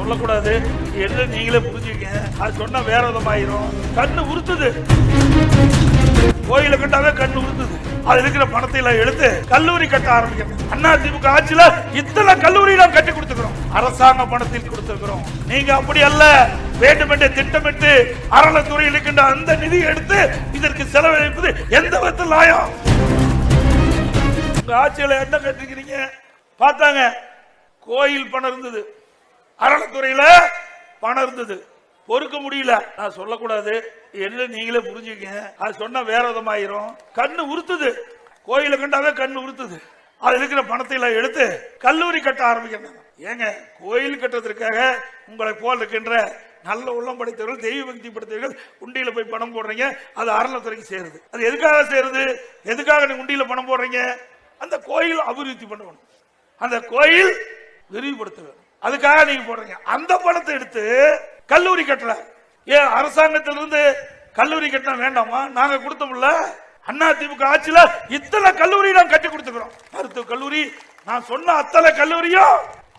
சொல்லக்கூடாது என்று நீங்களே புரிஞ்சுக்க. அது சொன்னா வேற விதமாயிரும். கண்ணு உறுத்துது, கோயில கட்டாவே கண்ணு உறுத்துது. அது இருக்கிற பணத்தை எல்லாம் எடுத்து கல்லூரி கட்ட ஆரம்பிக்கணும். அதிமுக ஆட்சியில இத்தனை கல்லூரி நாம் கட்டி கொடுத்துக்கிறோம், அரசாங்க பணத்தில் கொடுத்திருக்கிறோம். நீங்க அப்படி அல்ல, வேண்டுமென்றே திட்டமிட்டு அறநிலைத்துறையில் இருக்கின்ற அந்த நிதியை எடுத்து இதற்கு செலவழிப்பது எந்த விதத்தில் நியாயம்? உங்க ஆட்சியில என்ன கட்டிருக்கிறீங்க பார்த்தாங்க. கோயில் பணம் இருந்தது, அறநிலைத்துறையில பணம் இருந்தது, பொறுக்க முடியல. நான் சொல்லக்கூடாது என்று நீங்களே புரிஞ்சுக்க. அது சொன்னா வேற விதமாயிரும். கண்ணு உறுத்துது, கோயில கண்டாவே கண்ணு உறுத்துது. அது இருக்கிற பணத்தை எல்லாம் எடுத்து கல்லூரி கட்ட ஆரம்பிக்கணும். ஏங்க, கோயில் கட்டுறதுக்காக உங்களை போல் இருக்கின்ற நல்ல உள்ளம் படைத்தவர்கள், தெய்வ பக்தி படைத்தவர்கள் உண்டியில போய் பணம் போடுறீங்க. அது அறநிலைத்துறைக்கு சேருது. அது எதுக்காக சேருது? எதுக்காக நீங்க உண்டியில பணம் போடுறீங்க? அந்த கோயில் அபிவிருத்தி பண்ணணும், அந்த கோயில் விரிவுபடுத்த வேண்டும், அதுக்காக நீங்க போடுறீங்க. அந்த பணத்தை எடுத்து கல்லூரி கட்டல. ஏன் அரசாங்கத்திலிருந்து கல்லூரி கட்டினா வேண்டாமா? நாங்க கொடுத்தோம்ல. அதிமுக ஆட்சியில இத்தனை கல்லூரி நாம் கட்டி கொடுத்துக்கிறோம். மருத்துவ கல்லூரி, நான் சொன்ன அத்தனை கல்லூரியும்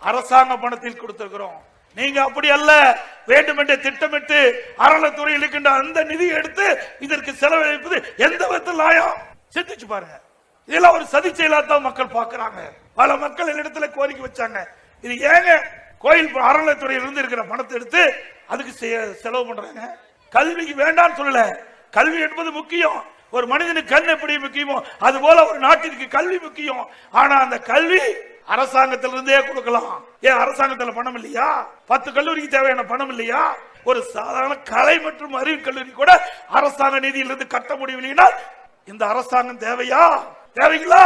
அரசாங்க பணத்தில் கொடுத்திருக்கிறோம். நீங்க அப்படி அல்ல, வேண்டுமென்றே திட்டமிட்டு அறநிலைத்துறையில் இருக்கின்ற அந்த நிதியை எடுத்து இதற்கு செலவழிப்பது எந்த விதத்தில் நியாயம்? சிந்திச்சு பாருங்க. இதெல்லாம் ஒரு சதி செயலாத்தான் மக்கள் பார்க்கிறாங்க. பல மக்கள் என்னிடத்துல கோரிக்கை வச்சாங்க, இது ஏங்க கோயில் அறநிலைத்துறையில் இருந்து இருக்கிற பணத்தை எடுத்து அதுக்கு செலவு பண்றாங்க? கல்விக்கு வேண்டான்னு சொல்லல, கல்வி என்பது முக்கியம். ஒரு மனிதனுக்கு கண் எப்படி முக்கியமோ அது போல ஒரு நாட்டிற்கு கல்வி முக்கியம். ஆனா அந்த கல்வி அரசாங்கத்திலிருந்தே கொடுக்கலாம். ஏன் அரசாங்கத்தில் பணம் இல்லையா? 10 கல்லூரிக்கு தேவையான பணம் இல்லையா? ஒரு சாதாரண கலை மற்றும் அறிவு கல்லூரி கூட அரசாங்க நிதியிலிருந்து கட்ட முடியவில்லைன்னா இந்த அரசாங்கம் தேவையா? தேவைங்களா?